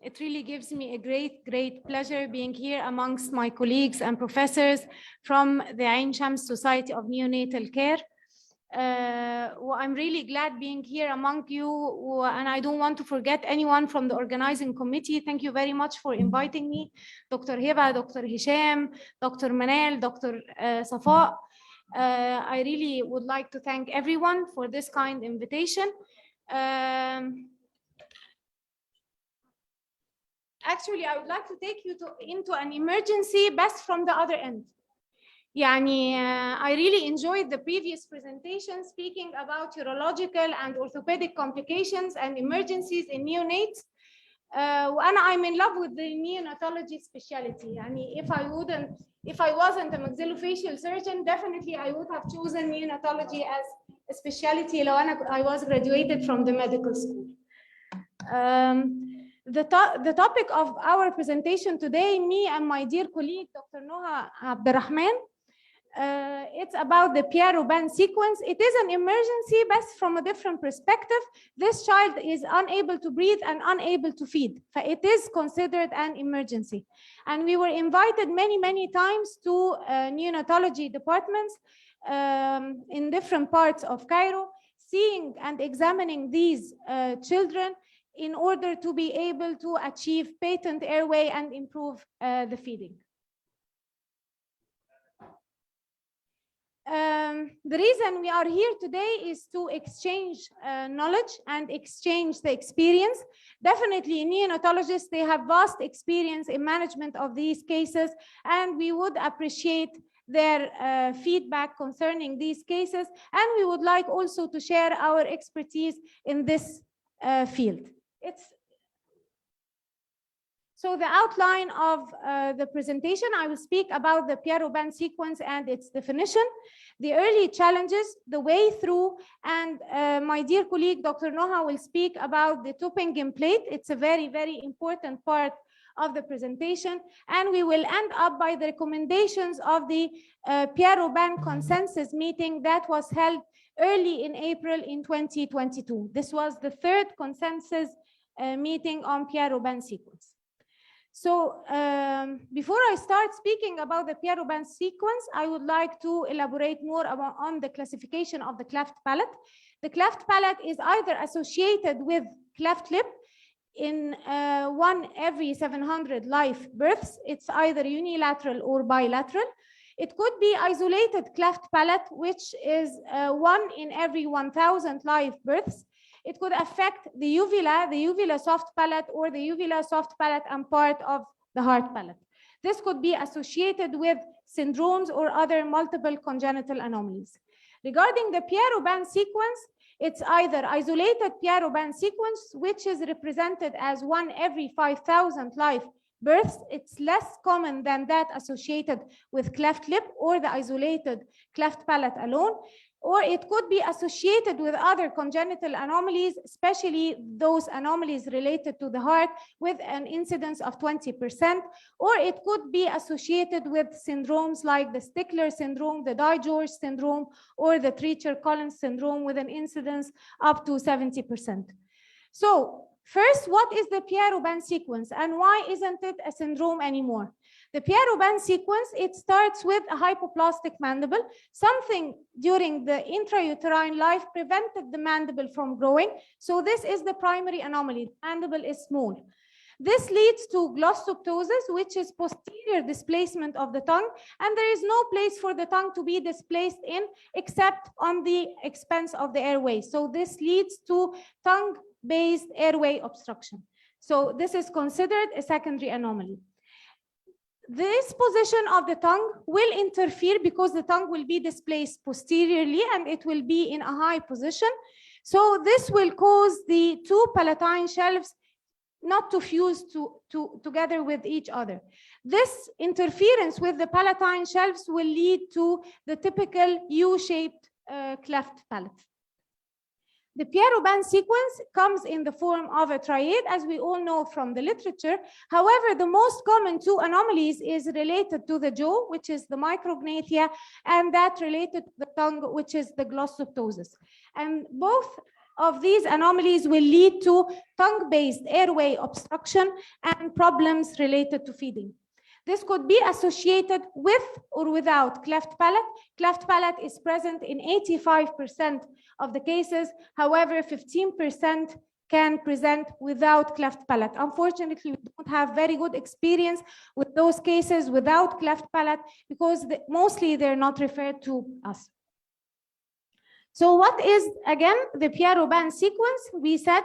It really gives me a great pleasure being here amongst my colleagues and professors from the Ain Shams Society of Neonatal Care. I'm really glad being here among you, and I don't want to forget anyone from the organizing committee. Thank you very much for inviting me, Dr. Heba, Dr. Hisham, Dr. Manal, Dr. Safa. I really would like to thank everyone for this kind invitation. Actually, I would like to take you into an emergency best from the other end. I really enjoyed the previous presentation speaking about urological and orthopedic complications and emergencies in neonates. And I'm in love with the neonatology specialty. If I wasn't a maxillofacial surgeon, definitely I would have chosen neonatology as a specialty when I was graduated from the medical school. The topic of our presentation today, me and my dear colleague, Dr. Noha Abdelrahman, it's about the Pierre sequence. It is an emergency, but from a different perspective. This child is unable to breathe and unable to feed. So it is considered an emergency. And we were invited many times to neonatology departments in different parts of Cairo, seeing and examining these children in order to be able to achieve patent airway and improve the feeding. The reason we are here today is to exchange knowledge and exchange the experience. Definitely neonatologists, they have vast experience in management of these cases, and we would appreciate their feedback concerning these cases, and we would like also to share our expertise in this field. So the outline of the presentation, I will speak about the Pierre sequence and its definition, the early challenges, the way through, and my dear colleague, Dr. Noha, will speak about the Tübingen plate. It's a very important part of the presentation, and we will end up by the recommendations of the Pierre consensus meeting that was held early in April in 2022. This was the third consensus meeting on Pierre sequence. So before I start speaking about the Pierre sequence, I would like to elaborate more on the classification of the cleft palate. The cleft palate is either associated with cleft lip in 1 every 700 live births. It's either unilateral or bilateral. It could be isolated cleft palate, which is 1 in every 1,000 live births. It could affect the uvula soft palate, or the uvula soft palate and part of the hard palate. This could be associated with syndromes or other multiple congenital anomalies. Regarding the Pierre sequence, it's either isolated Pierre sequence, which is represented as 1 every 5,000 live births. It's less common than that associated with cleft lip or the isolated cleft palate alone. Or it could be associated with other congenital anomalies, especially those anomalies related to the heart, with an incidence of 20%. Or it could be associated with syndromes like the Stickler syndrome, the Dye-George syndrome, or the Treacher-Collins syndrome, with an incidence up to 70%. So first, what is the Pierre sequence, and why isn't it a syndrome anymore? The Pierre sequence, it starts with a hypoplastic mandible. Something during the intrauterine life prevented the mandible from growing. So this is the primary anomaly. The mandible is small. This leads to glossoptosis, which is posterior displacement of the tongue, and there is no place for the tongue to be displaced in except on the expense of the airway. So this leads to tongue-based airway obstruction. So this is considered a secondary anomaly. This position of the tongue will interfere because the tongue will be displaced posteriorly and it will be in a high position. So this will cause the two palatine shelves not to fuse together with each other. This interference with the palatine shelves will lead to the typical U-shaped cleft palate. The Pierre sequence comes in the form of a triad, as we all know from the literature. However, the most common two anomalies is related to the jaw, which is the micrognathia, and that related to the tongue, which is the glossoptosis. And both of these anomalies will lead to tongue-based airway obstruction and problems related to feeding. This could be associated with or without cleft palate. Cleft palate is present in 85% of the cases. However, 15% can present without cleft palate. Unfortunately, we don't have very good experience with those cases without cleft palate because mostly they're not referred to us. So what is, again, the Pierre-Robin sequence? We said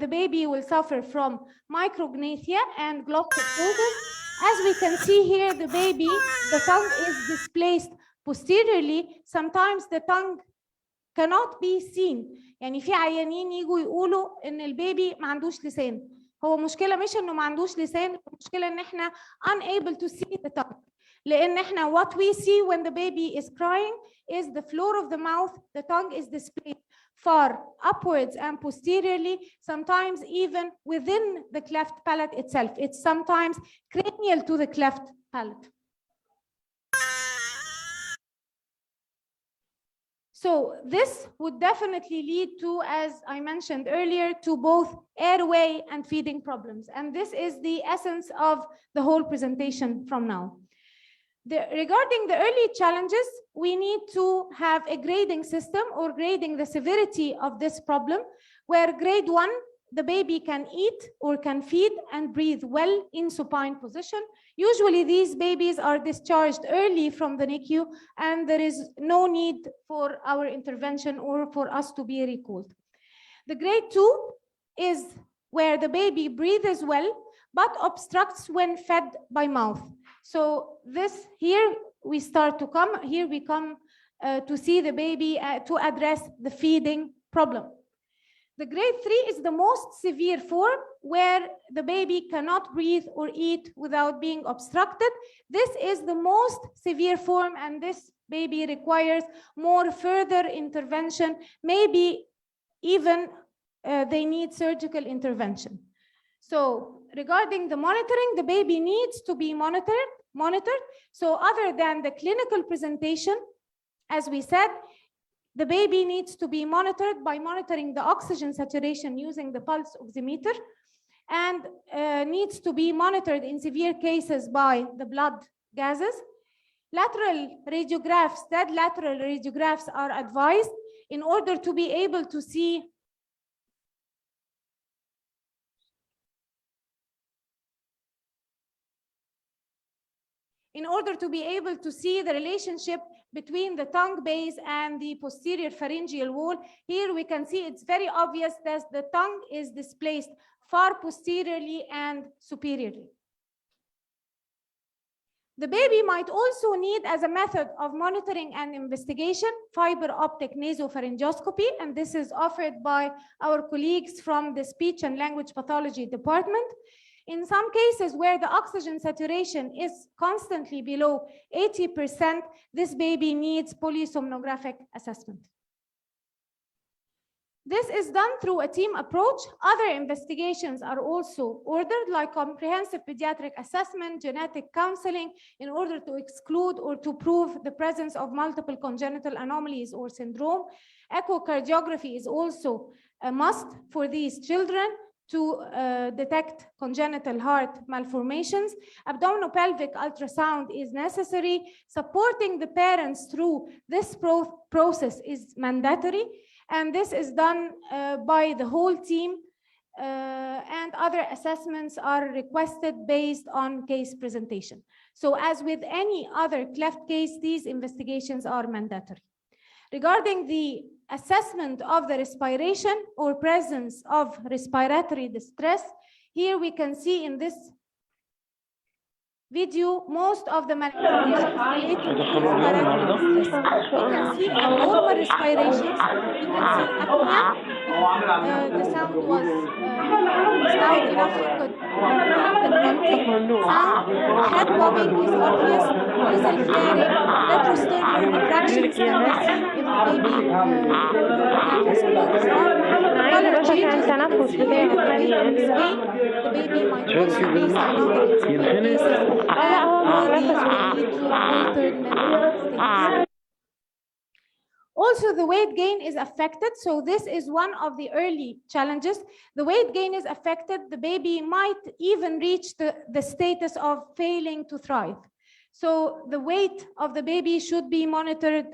the baby will suffer from micrognathia and glossoptosis. As we can see here, the baby, the tongue is displaced posteriorly. Sometimes the tongue cannot be seen. يعني في عيانين يجوا يقولوا إن البيبي ما عندوش لسان. هو مشكلة مش إنه ما عندوش لسان، المشكلة إن إحنا unable to see the tongue. لأن إحنا what we see when the baby is crying is the floor of the mouth, the tongue is displayed far upwards and posteriorly, sometimes even within the cleft palate itself. It's sometimes cranial to the cleft palate. So this would definitely lead to, as I mentioned earlier, to both airway and feeding problems. And this is the essence of the whole presentation from now. Regarding the early challenges, we need to have a grading system or grading the severity of this problem, where grade 1, the baby can eat or can feed and breathe well in supine position. Usually these babies are discharged early from the NICU and there is no need for our intervention or for us to be recalled. The grade 2 is where the baby breathes well but obstructs when fed by mouth. So this here we start to come, here we come to see the baby to address the feeding problem. The grade 3 is the most severe form where the baby cannot breathe or eat without being obstructed. This is the most severe form and this baby requires more further intervention. Maybe even they need surgical intervention. So regarding the monitoring, the baby needs to be monitored. So other than the clinical presentation, as we said, the baby needs to be monitored by monitoring the oxygen saturation using the pulse oximeter and needs to be monitored in severe cases by the blood gases. Lateral radiographs, dead lateral radiographs are advised in order to be able to see the relationship between the tongue base and the posterior pharyngeal wall. Here we can see it's very obvious that the tongue is displaced far posteriorly and superiorly. The baby might also need, as a method of monitoring and investigation, fiber optic nasopharyngoscopy, and this is offered by our colleagues from the speech and language pathology department. In some cases where the oxygen saturation is constantly below 80%, this baby needs polysomnographic assessment. This is done through a team approach. Other investigations are also ordered, like comprehensive pediatric assessment, genetic counseling, in order to exclude or to prove the presence of multiple congenital anomalies or syndrome. Echocardiography is also a must for these children to detect congenital heart malformations. Abdominopelvic ultrasound is necessary. Supporting the parents through this process is mandatory, and this is done by the whole team, and other assessments are requested based on case presentation. So as with any other cleft case, these investigations are mandatory. Regarding the assessment of the respiration or presence of respiratory distress, here we can see in this video most of the manifestations related to respiratory distress. We can see abnormal respirations, we can see apnea, the sound was loud enough you could the grunting sound, head bobbing is obvious, nasal flaring, retrosternal retractions can be seen if the baby has closed on. Color changes, you can see here that the baby is pale, the baby might also be cyanotic in severe cases, and all these will lead to altered mental states. Also, the weight gain is affected. So this is one of the early challenges. The weight gain is affected. The baby might even reach the status of failing to thrive. So the weight of the baby should be monitored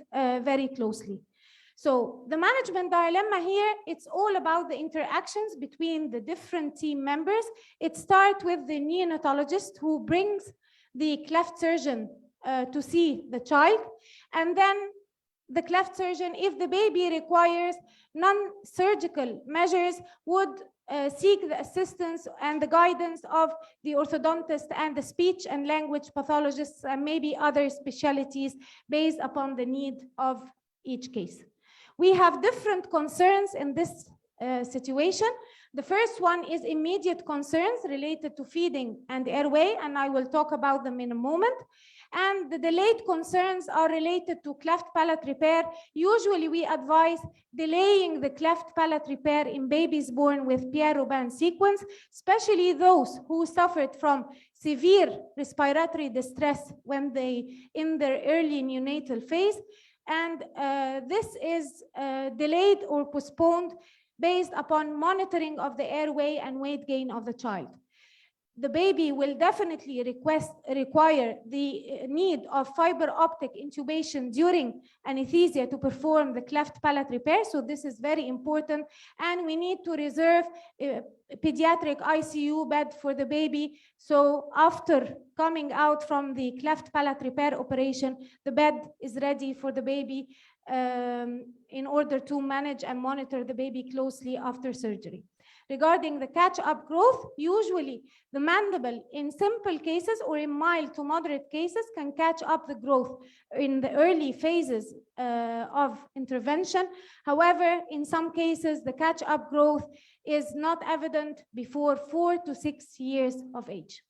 very closely. So the management dilemma here, it's all about the interactions between the different team members. It starts with the neonatologist who brings the cleft surgeon to see the child, and then the cleft surgeon, if the baby requires non-surgical measures, would seek the assistance and the guidance of the orthodontist and the speech and language pathologists and maybe other specialties based upon the need of each case. We have different concerns in this situation. The first one is immediate concerns related to feeding and airway, and I will talk about them in a moment. And the delayed concerns are related to cleft palate repair. Usually we advise delaying the cleft palate repair in babies born with Pierre sequence, especially those who suffered from severe respiratory distress when in their early neonatal phase. And this is delayed or postponed based upon monitoring of the airway and weight gain of the child. The baby will definitely require the need of fiber optic intubation during anesthesia to perform the cleft palate repair. So this is very important. And we need to reserve a pediatric ICU bed for the baby. So after coming out from the cleft palate repair operation, the bed is ready for the baby in order to manage and monitor the baby closely after surgery. Regarding the catch-up growth, usually the mandible in simple cases or in mild to moderate cases can catch up the growth in the early phases of intervention. However, in some cases, the catch-up growth is not evident before 4 to 6 years of age.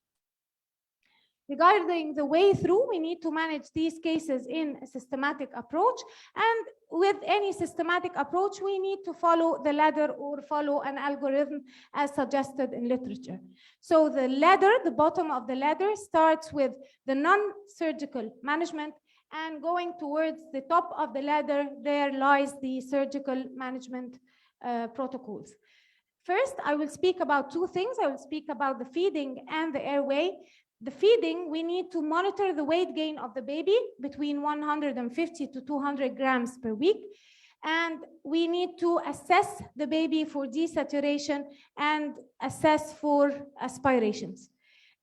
Regarding the way through, we need to manage these cases in a systematic approach. And with any systematic approach, we need to follow the ladder or follow an algorithm as suggested in literature. So the ladder, the bottom of the ladder, starts with the non-surgical management, and going towards the top of the ladder, there lies the surgical management protocols. First, I will speak about two things. I will speak about the feeding and the airway. The feeding, we need to monitor the weight gain of the baby between 150 to 200 grams per week. And we need to assess the baby for desaturation and assess for aspirations.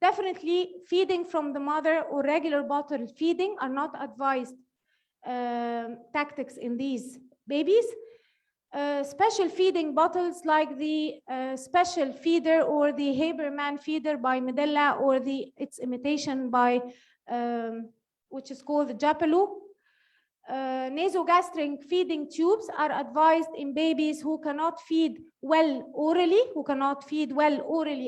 Definitely, feeding from the mother or regular bottle feeding are not advised tactics in these babies. Special feeding bottles like the special feeder or the Haberman feeder by Medela or its imitation by which is called the Japelu. Nasogastric feeding tubes are advised in babies who cannot feed well orally,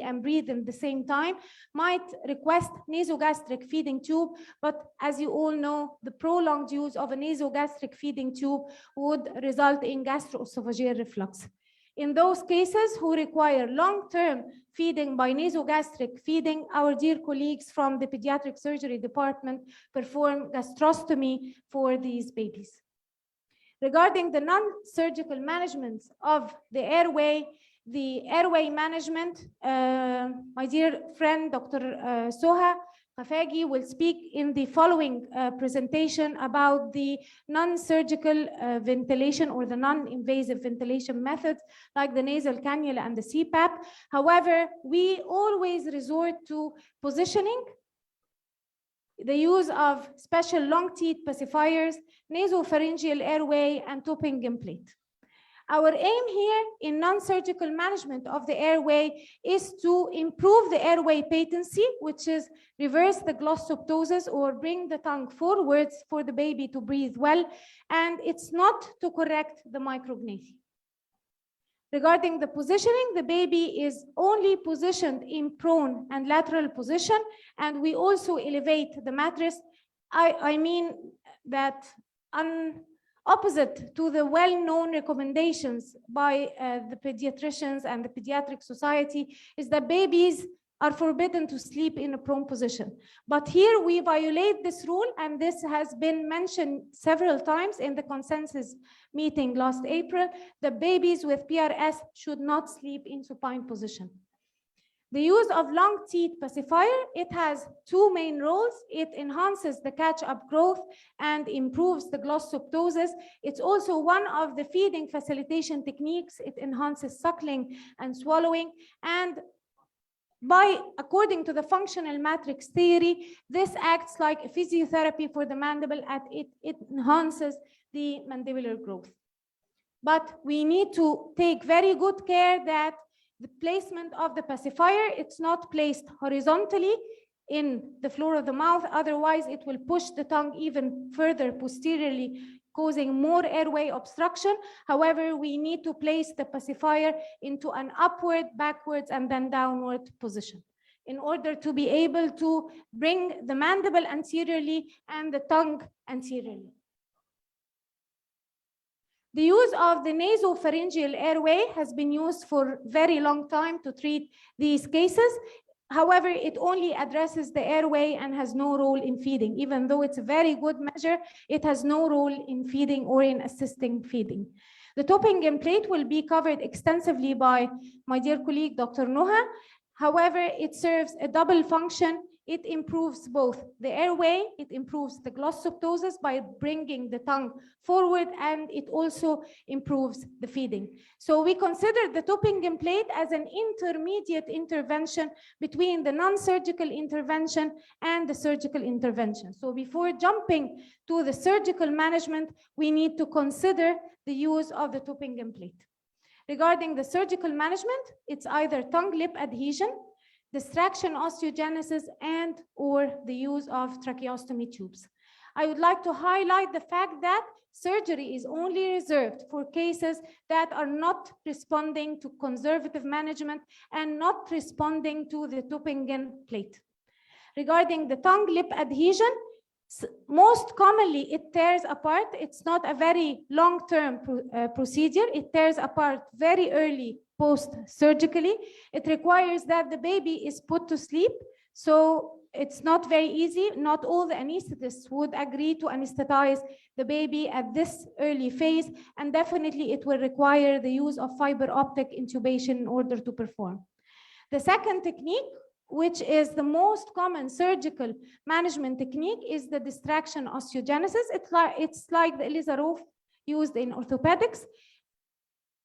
and breathe at the same time, might request nasogastric feeding tube. But as you all know, the prolonged use of a nasogastric feeding tube would result in gastroesophageal reflux. In those cases who require long-term feeding by nasogastric feeding, our dear colleagues from the pediatric surgery department perform gastrostomy for these babies. Regarding the non-surgical management of the airway management, my dear friend, Dr. Soha Ibrahim will speak in the following presentation about the non-surgical ventilation or the non-invasive ventilation methods like the nasal cannula and the CPAP. However, we always resort to positioning, the use of special long teeth pacifiers, nasopharyngeal airway, and topping implant. Our aim here in non-surgical management of the airway is to improve the airway patency, which is reverse the glossoptosis or bring the tongue forwards for the baby to breathe well, and it's not to correct the micrognathy. Regarding the positioning, the baby is only positioned in prone and lateral position, and we also elevate the mattress. I mean that opposite to the well-known recommendations by the pediatricians and the pediatric society is that babies are forbidden to sleep in a prone position. But here we violate this rule, and this has been mentioned several times in the consensus meeting last April. The babies with PRS should not sleep in supine position. The use of long teeth pacifier, it has two main roles. It enhances the catch-up growth and improves the glossoptosis. It's also one of the feeding facilitation techniques. It enhances suckling and swallowing. And according to the functional matrix theory, this acts like a physiotherapy for the mandible, and it enhances the mandibular growth. But we need to take very good care that the placement of the pacifier, it's not placed horizontally in the floor of the mouth, otherwise it will push the tongue even further posteriorly, causing more airway obstruction. However, we need to place the pacifier into an upward, backwards, and then downward position in order to be able to bring the mandible anteriorly and the tongue anteriorly. The use of the nasopharyngeal airway has been used for a very long time to treat these cases. However, it only addresses the airway and has no role in feeding. Even though it's a very good measure, it has no role in feeding or in assisting feeding. The Tübingen plate will be covered extensively by my dear colleague, Dr. Noha. However, it serves a double function. It improves both the airway, it improves the glossoptosis by bringing the tongue forward, and it also improves the feeding. So we consider the Tübingen plate as an intermediate intervention between the non-surgical intervention and the surgical intervention. So before jumping to the surgical management, we need to consider the use of the Tübingen plate. Regarding the surgical management, it's either tongue-lip adhesion, distraction osteogenesis, and or the use of tracheostomy tubes. I would like to highlight the fact that surgery is only reserved for cases that are not responding to conservative management and not responding to the Tübingen plate. Regarding the tongue-lip adhesion, most commonly it tears apart. It's not a very long-term procedure. It tears apart very early post-surgically. It requires that the baby is put to sleep, so it's not very easy. Not all the anesthetists would agree to anesthetize the baby at this early phase, and definitely it will require the use of fiber optic intubation in order to perform. The second technique, which is the most common surgical management technique, is the distraction osteogenesis. It's like the Elizarov used in orthopedics.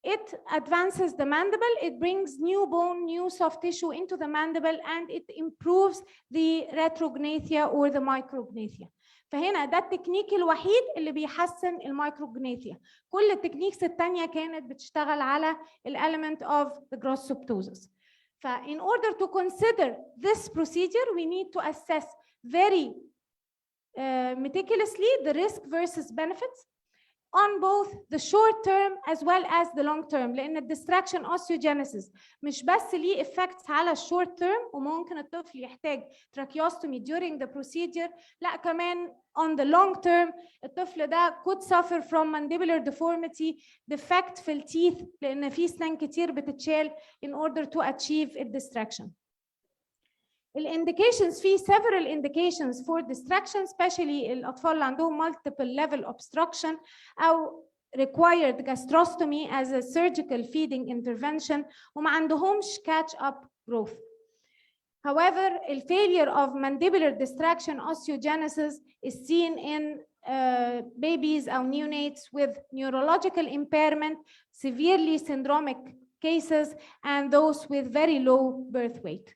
It advances the mandible, it brings new bone, new soft tissue into the mandible, and it improves the retrognathia or the micrognathia. فهنا ده التكنيك الوحيد اللي بيحسن المايكروجناثيا. كل التكنيكس التانية كانت بتشتغل على element of the glossoptosis. In order to consider this procedure, we need to assess very meticulously the risk versus benefits on both the short term as well as the long term. لأن الديستراكشن osteogenesis مش بس ليه effects على الشورت term وممكن الطفل يحتاج tracheostomy during the procedure، لا كمان on the long term الطفل ده could suffer from mandibular deformity، defect في التيث لأن في سنان كتير بتتشال in order to achieve الديستراكشن. indications في several indications for distraction, especially الأطفال اللي عندهم multiple level obstruction أو required gastrostomy as a surgical feeding intervention وما عندهمش catch up growth. However, the failure of mandibular distraction osteogenesis is seen in babies or neonates with neurological impairment, severely syndromic cases, and those with very low birth weight.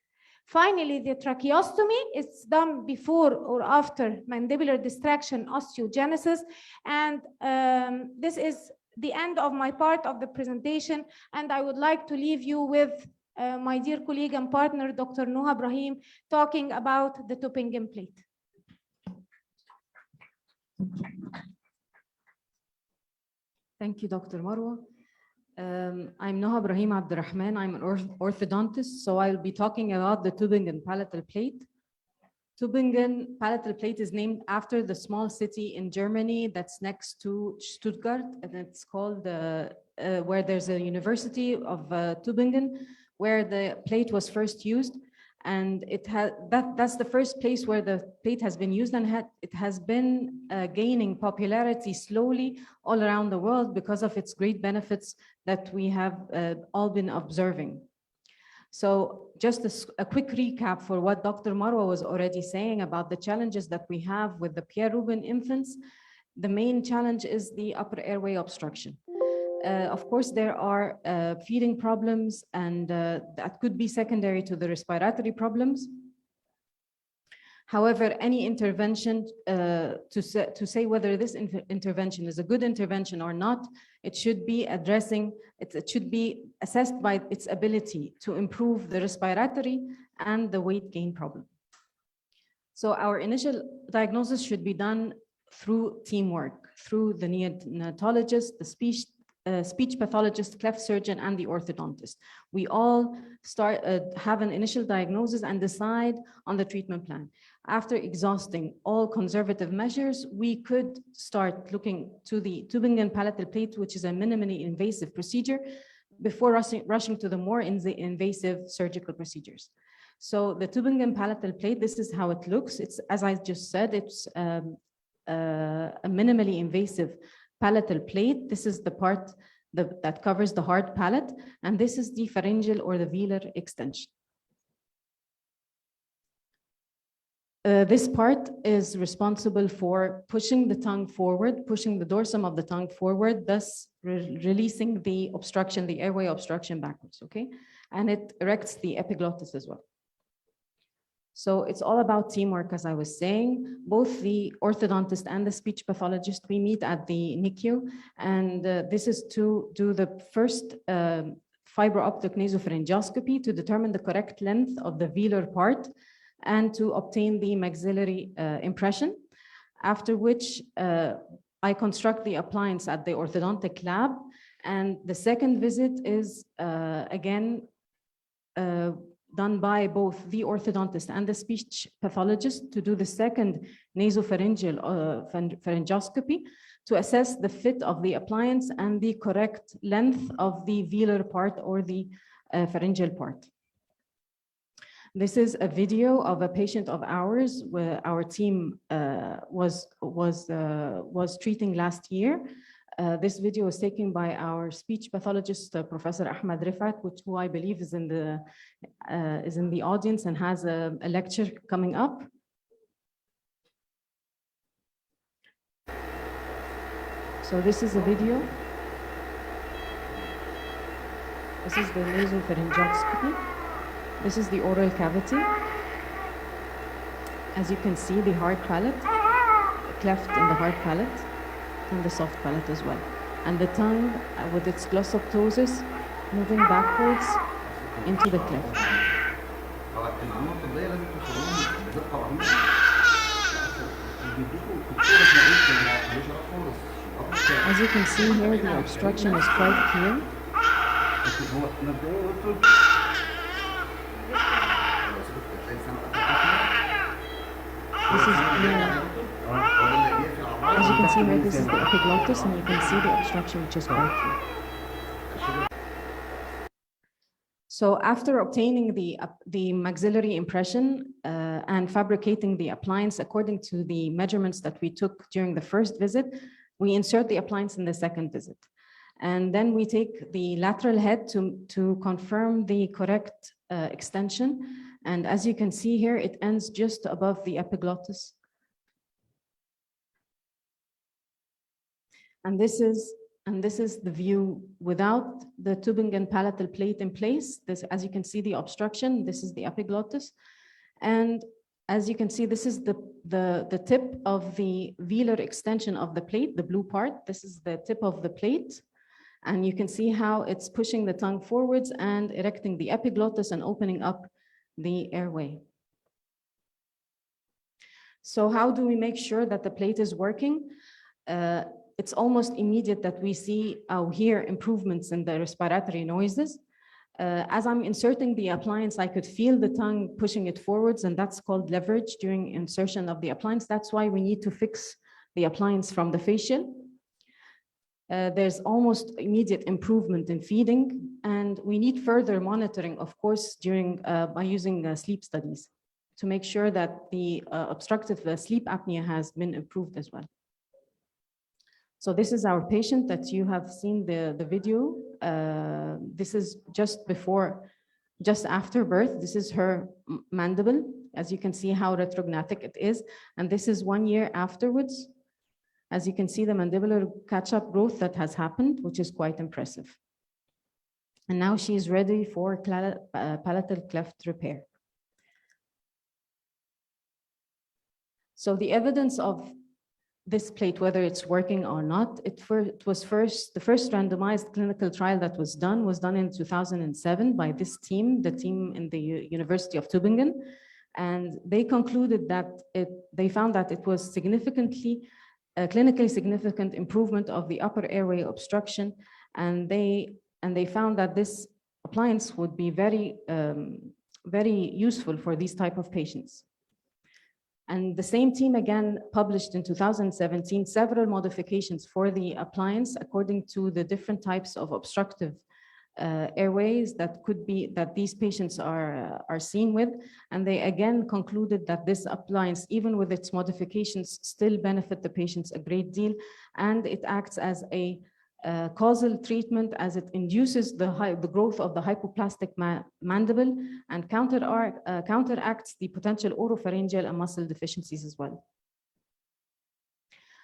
Finally, the tracheostomy is done before or after mandibular distraction osteogenesis, and this is the end of my part of the presentation, and I would like to leave you with my dear colleague and partner, Dr. Noha Ibrahim, talking about the Tübingen plate. Thank you, Dr. Marwa. I'm Noha Abdelrahman. I'm an orthodontist, so I'll be talking about the Tübingen palatal plate. Tübingen palatal plate is named after the small city in Germany that's next to Stuttgart, and it's called where there's a university of Tübingen, where the plate was first used. And that's the first place where the plate has been used, and it has been gaining popularity slowly all around the world because of its great benefits that we have all been observing. So just a quick recap for what Dr. Marwa was already saying about the challenges that we have with the Pierre Rubin infants. The main challenge is the upper airway obstruction. Of course, there are feeding problems, and that could be secondary to the respiratory problems. However, any intervention, to say whether this intervention is a good intervention or not, it should be it should be assessed by its ability to improve the respiratory and the weight gain problem. So our initial diagnosis should be done through teamwork, through the neonatologist, the speech pathologist, cleft surgeon, and the orthodontist. We all have an initial diagnosis and decide on the treatment plan. After exhausting all conservative measures, we could start looking to the Tübingen palatal plate, which is a minimally invasive procedure, before rushing to the more invasive surgical procedures. So the Tübingen palatal plate, this is how it looks. It's, as I just said, it's a minimally invasive palatal plate. This is the part that covers the hard palate, and this is the pharyngeal or the velar extension. This part is responsible for pushing the tongue forward, pushing the dorsum of the tongue forward, thus releasing the obstruction, the airway obstruction backwards, okay? And it erects the epiglottis as well. So it's all about teamwork, as I was saying. Both the orthodontist and the speech pathologist, we meet at the NICU, and this is to do the first fiber-optic nasopharyngoscopy to determine the correct length of the velar part and to obtain the maxillary impression, after which I construct the appliance at the orthodontic lab. And the second visit is again done by both the orthodontist and the speech pathologist to do the second nasopharyngeal pharyngoscopy to assess the fit of the appliance and the correct length of the velar part or the pharyngeal part. This is a video of a patient of ours where our team was treating last year. This video was taken by our speech pathologist, Professor Ahmed Rifat, who I believe is in the audience and has a lecture coming up. So this is a video. This is the nasopharyngoscopy. This is the oral cavity. As you can see, the hard palate, the cleft in the hard palate, and the soft palate as well. And the tongue with its glossoptosis moving backwards into the cleft. As you can see here, the obstruction is quite clear. This is as you can see here, this is the epiglottis, and you can see the obstruction, which is quite clear. So after obtaining the maxillary impression and fabricating the appliance according to the measurements that we took during the first visit, we insert the appliance in the second visit. And then we take the lateral head to confirm the correct extension. And as you can see here, it ends just above the epiglottis. And this is the view without the Tübingen palatal plate in place. This, as you can see, the obstruction. This is the epiglottis, and as you can see, this is the tip of the velar extension of the plate, the blue part. This is the tip of the plate, and you can see how it's pushing the tongue forwards and erecting the epiglottis and opening up the airway. So how do we make sure that the plate is working? It's almost immediate that we see or hear improvements in the respiratory noises. As I'm inserting the appliance, I could feel the tongue pushing it forwards, and that's called leverage during insertion of the appliance. That's why we need to fix the appliance from the facial. There's almost immediate improvement in feeding, and we need further monitoring, of course, during by using sleep studies to make sure that the obstructive sleep apnea has been improved as well. So this is our patient that you have seen the video. This is just after birth. This is her mandible. As you can see how retrognathic it is. And this is 1 year afterwards. As you can see, the mandibular catch-up growth that has happened, which is quite impressive. And now she is ready for palatal cleft repair. So the evidence of this plate, whether it's working or not, the first randomized clinical trial that was done in 2007 by this team, the team in the University of Tübingen, and they concluded that they found that it was clinically significant improvement of the upper airway obstruction, and they found that this appliance would be very useful for these type of patients. And the same team again published in 2017 several modifications for the appliance according to the different types of obstructive airways that these patients are seen with. And they again concluded that this appliance, even with its modifications, still benefit the patients a great deal. And it acts as a causal treatment as it induces the growth of the hypoplastic mandible and counteracts the potential oropharyngeal and muscle deficiencies as well.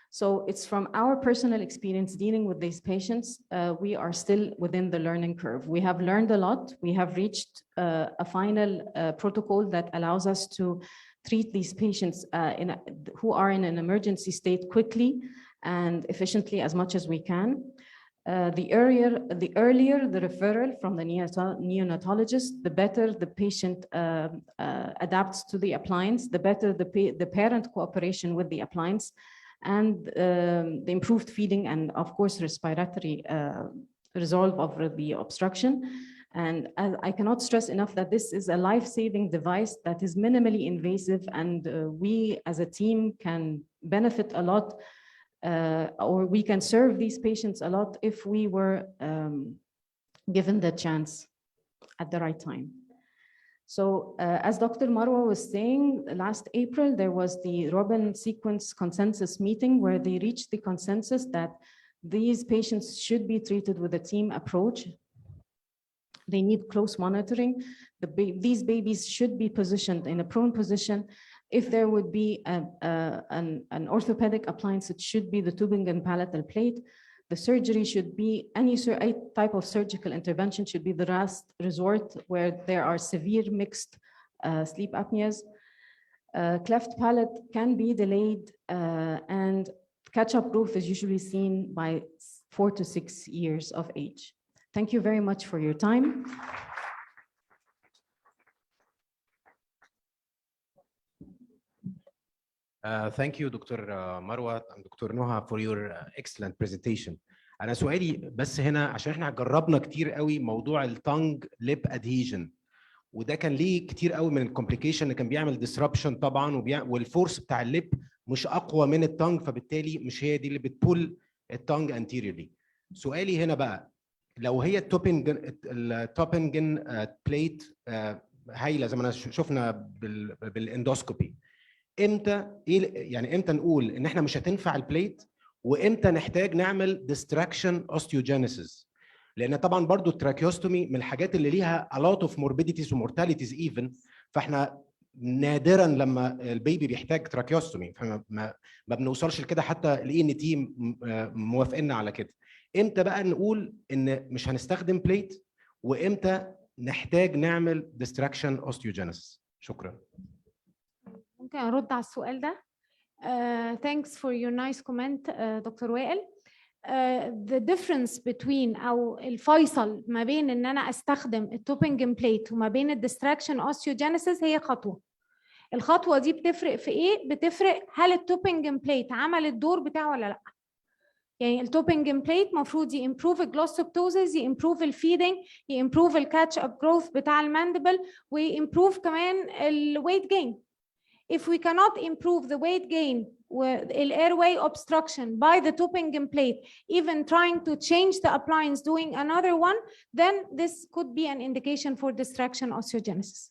So it's from our personal experience dealing with these patients, we are still within the learning curve. We have learned a lot. We have reached a final protocol that allows us to treat these patients who are in an emergency state quickly and efficiently as much as we can. The earlier the referral from the neonatologist, the better the patient adapts to the appliance, the better the parent cooperation with the appliance, and the improved feeding and of course respiratory resolve of the obstruction. And I cannot stress enough that this is a life-saving device that is minimally invasive, and we as a team can benefit a lot, or we can serve these patients a lot if we were given the chance at the right time. So as Dr. Marwa was saying, last April, there was the Robin sequence consensus meeting where they reached the consensus that these patients should be treated with a team approach. They need close monitoring. These babies should be positioned in a prone position. If there would be an orthopedic appliance, it should be the Tübingen palatal plate. The surgery should be any type of surgical intervention should be the last resort where there are severe mixed sleep apneas. Cleft palate can be delayed, and catch-up growth is usually seen by 4 to 6 years of age. Thank you very much for your time. Thank you, Dr. Marwa and Dr. Noha, for your excellent presentation. أنا سؤالي بس هنا عشان احنا جربنا كتير قوي موضوع التانج ليب ادهيجن، وده كان ليه كتير قوي من الكومبليكيشن اللي كان بيعمل ديسربشن طبعا، والفورس بتاع الليب مش اقوى من التانج، فبالتالي مش هي دي اللي بتبول التانج انتيريورلي. سؤالي هنا بقى لو هي التوبنجن بليت هايله زي ما انا شفنا بالاندوسكوبي، امتى يعني امتى نقول ان احنا مش هتنفع البليت، وامتى نحتاج نعمل ديستراكشن اوستيوجينيسيس؟ لان طبعا برضو التراكيوستومي من الحاجات اللي ليها a lot of morbidities ومورتاليتيز even، فاحنا نادرا لما البيبي بيحتاج تراكيوستومي، فما بنوصلش لكده حتى لان تيم موافقنا على كده. امتى بقى نقول ان مش هنستخدم بليت، وامتى نحتاج نعمل ديستراكشن اوستيوجينيسيس؟ شكرا. ممكن ارد على السؤال ده؟ Thanks for your nice comment, Dr. وائل. The difference between أو الفيصل ما بين إن أنا أستخدم التوبنجن بليت وما بين الديستراكشن أوستيوجينيسيس هي خطوة. الخطوة دي بتفرق في إيه؟ بتفرق هل التوبنجن بليت عمل الدور بتاعه ولا لأ. يعني التوبنجن بليت مفروض يمبروف الجلوسوبتوزيس، يمبروف الفيدنج، يمبروف الكاتش اب جروث بتاع الماندبل، ويمبروف كمان الويت جين. If we cannot improve the weight gain with airway obstruction by the Tübingen plate, even trying to change the appliance, doing another one, then this could be an indication for distraction osteogenesis.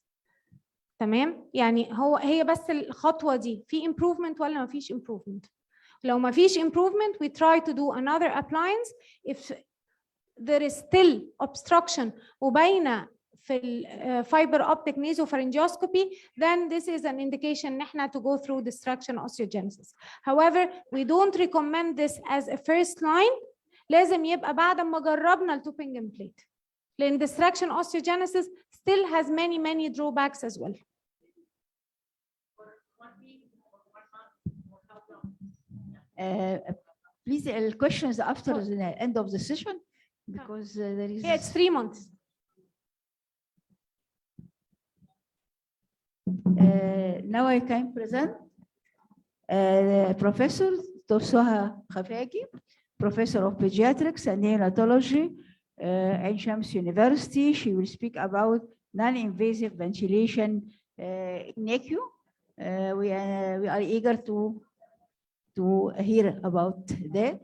تمام؟ يعني هي بس الخطوة دي في improvement ولا ما فيش improvement؟ لو ما فيش improvement, we try to do another appliance. If there is still obstruction وباينة في ال fiber optic nasopharyngoscopy, then this is an indication ان احنا to go through distraction osteogenesis. However, we don't recommend this as a first line. لازم يبقى بعد ما جربنا ال Tübingen plate. لأن distraction osteogenesis still has many drawbacks as well. Please, questions after the end of the session, because there is. Yeah, it's 3 months. Now I can present Professor Noha Ibrahim, Professor of Pediatrics and Neonatology at Shams University. She will speak about non-invasive ventilation in NICU. We are eager to hear about that.